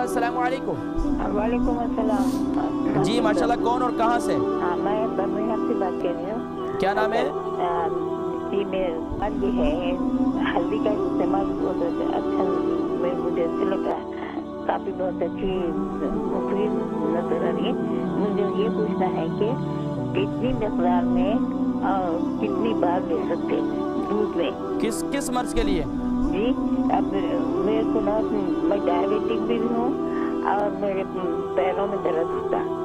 السلام علیکم۔ وعلیکم السلام۔ جی ماشاءاللہ، کون اور کہاں سے؟ میں برمنگھم سے بات کر رہی ہوں۔ کیا نام ہے؟ جی میرا یہ ہے ہلدی کا استعمال بہت اچھا مجھے سے لگا، کافی بہت اچھی مفید نظر آ رہی ہے۔ مجھے یہ پوچھنا ہے کہ کتنی مقدار میں اور کتنی بار لے سکتے ہیں دودھ میں؟ کس مرض کے لیے؟ جی اب میرے کو نا میں ڈائبٹک بھی ہوں اور میرے پیروں میں درد ہوتا ہے۔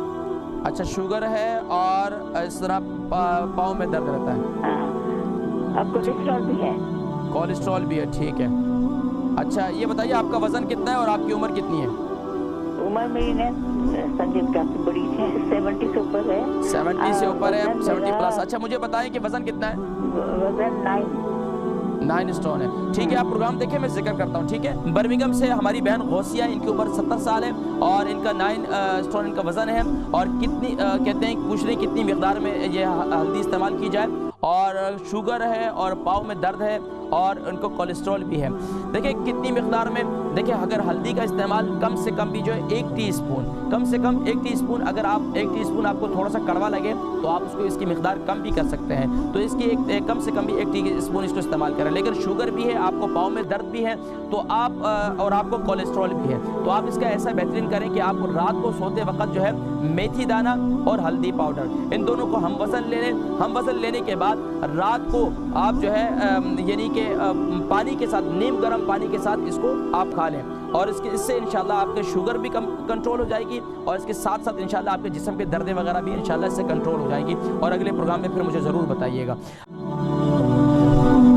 اچھا، شوگر ہے اور اس طرح پاؤں میں درد رہتا ہے؟ ہاں، اب کولیسٹرول بھی ہے۔ کولیسٹرول بھی ہے، ٹھیک ہے۔ اچھا یہ بتائیے آپ کا وزن کتنا ہے اور آپ کی عمر کتنی ہے؟ عمر میری نا سنجیت کافی بڑی ہے، 70 سے اوپر ہے۔ 70 سے اوپر ہے، 70 پلس۔ اچھا مجھے بتائیں کہ وزن کتنا ہے؟ وزن 9 اسٹون ہے، ٹھیک ہے۔ آپ پروگرام دیکھیں، میں ذکر کرتا ہوں، ٹھیک ہے۔ برمنگھم سے ہماری بہن غوثیہ، ان کی عمر 70 سال ہے اور ان کا 9 اسٹون ان کا وزن ہے، اور کتنی کہتے ہیں پوچھ رہے ہیں کتنی مقدار میں یہ ہلدی استعمال کی جائے، اور شوگر ہے اور پاؤں میں درد ہے اور ان کو کولیسٹرول بھی ہے۔ دیکھیں کتنی مقدار میں، دیکھیں اگر ہلدی کا استعمال کم سے کم بھی جو ہے 1 ٹی اسپون، کم سے کم 1 ٹی اسپون، اگر آپ 1 ٹی اسپون آپ کو تھوڑا سا کڑوا لگے تو آپ اس کی مقدار کم بھی کر سکتے ہیں، تو اس کی کم سے کم بھی 1 ٹی اسپون اس کو استعمال کریں۔ لیکن شوگر بھی ہے، آپ کو پاؤں میں درد بھی ہے تو آپ اور آپ کو کولیسٹرول بھی ہے تو آپ اس کا ایسا بہترین کریں کہ آپ رات کو سوتے وقت جو ہے میتھی دانہ اور ہلدی پاؤڈر ان دونوں کو ہم وزن لے لیں۔ ہم وزن لینے کے بعد رات کو آپ جو ہے یعنی کہ پانی کے ساتھ، نیم گرم پانی کے ساتھ اس کو آپ کھا لیں، اور اس سے انشاءاللہ آپ کے شوگر بھی کنٹرول ہو جائے گی، اور اس کے ساتھ ساتھ انشاءاللہ آپ کے جسم کے دردیں وغیرہ بھی انشاءاللہ اس سے کنٹرول ہو جائے گی۔ اور اگلے پروگرام میں پھر مجھے ضرور بتائیے گا۔